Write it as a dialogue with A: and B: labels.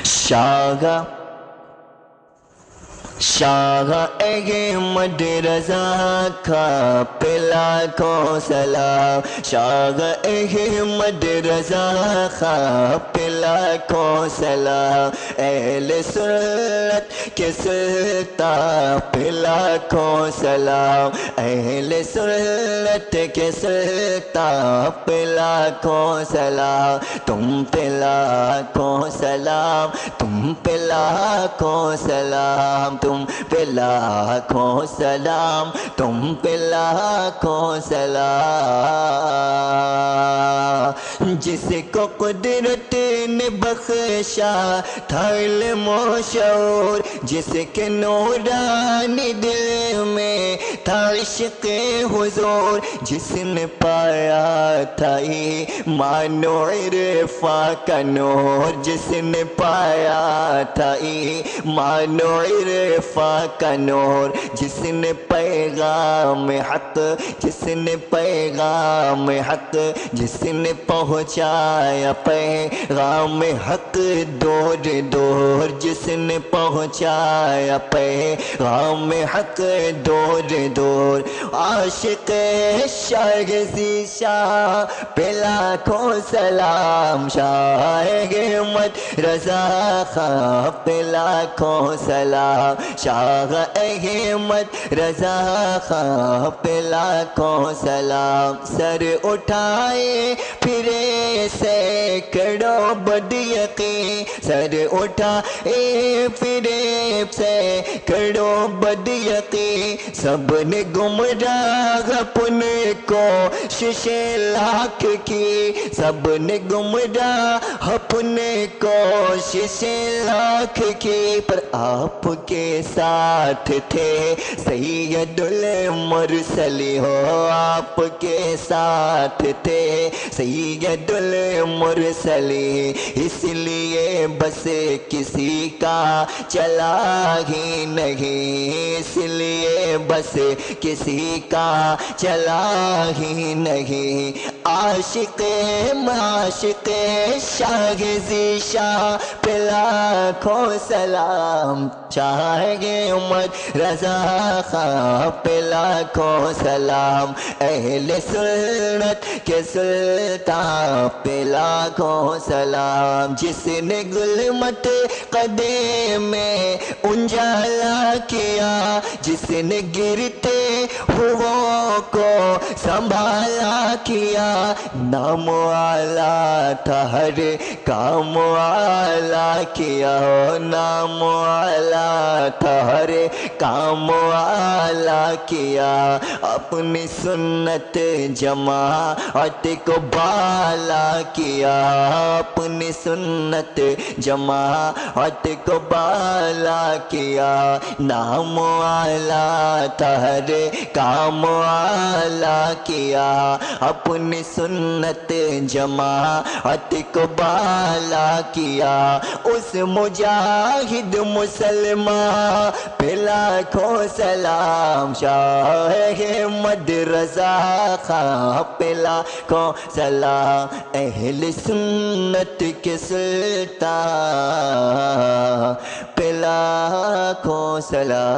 A: شاہ احمد رضا کا پلا کو سلام، شاہ احمد رضا کا پلا کو سلام، اہل سنت کے سلطان پلا کو سلام، اہل سنت کے سلطان پلا کو سلام، تم پلا کو سلام، تم پلا کو سلام، تم پہ لاکھوں سلام، تم پہ لاکھوں سلام، جس کو قدرت نے بخشا تھا علم و شعور، جس کے نورانی دل میں تھا عشق حضور، جس نے پایا تھا ایمان و عرفان کا نور، جس نے پایا تھا ایمان و عرفان کا نور، جس نے پیغام حق، جس نے پیغام حق، جس نے پہنچایا پیغام حق دور دور، جس نے پہنچایا پیغام حق دور دور، عاشق شاہ شاہ پہ لاکھوں سلام، شاہ احمد رضا خان پہ لاکھوں سلام، شاہ احمد رضا خان پہ لاکھوں سلام، سر اٹھائے پھرے سینکڑوں بد یقین، سر اٹھائے پھرے سینکڑوں بد یقین، سب نے گمراہ اپنے کوشش لاکھ کی، سب نے گمراہ اپنے کوشش لاکھ کی، پر آپ کے ساتھ تھے سید المرسلین، ہو آپ کے ساتھ تھے سید المرسلین، اس لیے بس کسی کا چلا ہی نہیں، اس لیے بس کسی کا چلا ہی نہیں، عاشق معاشق شاہ ذیشاں پہ لاکھوں سلام، شاہ احمد رضا خان پہ لاکھوں سلام، اہل سنت کے سلطان پہ لاکھوں سلام، جس نے ظلمت قدم میں انجالا کیا، جس نے گرتے ہوا کو سنبھالا کیا، نام والا تھا ہر کام والا کیا، نام والا تھا ہر کام والا کیا، اپنی سنت جماعت کو بالا کیا، اپنی سنت جماعت کو بالا کیا، نام والا تھا ہر کام والا کیا، اپنی سنت جماعت کو بالا کیا، اس مجاہد مسلمان پہ لاکھوں سلام، شاہ احمد رضا خان پہ لاکھوں سلام، اہل سنت کے سلطان پہ لاکھوں سلام۔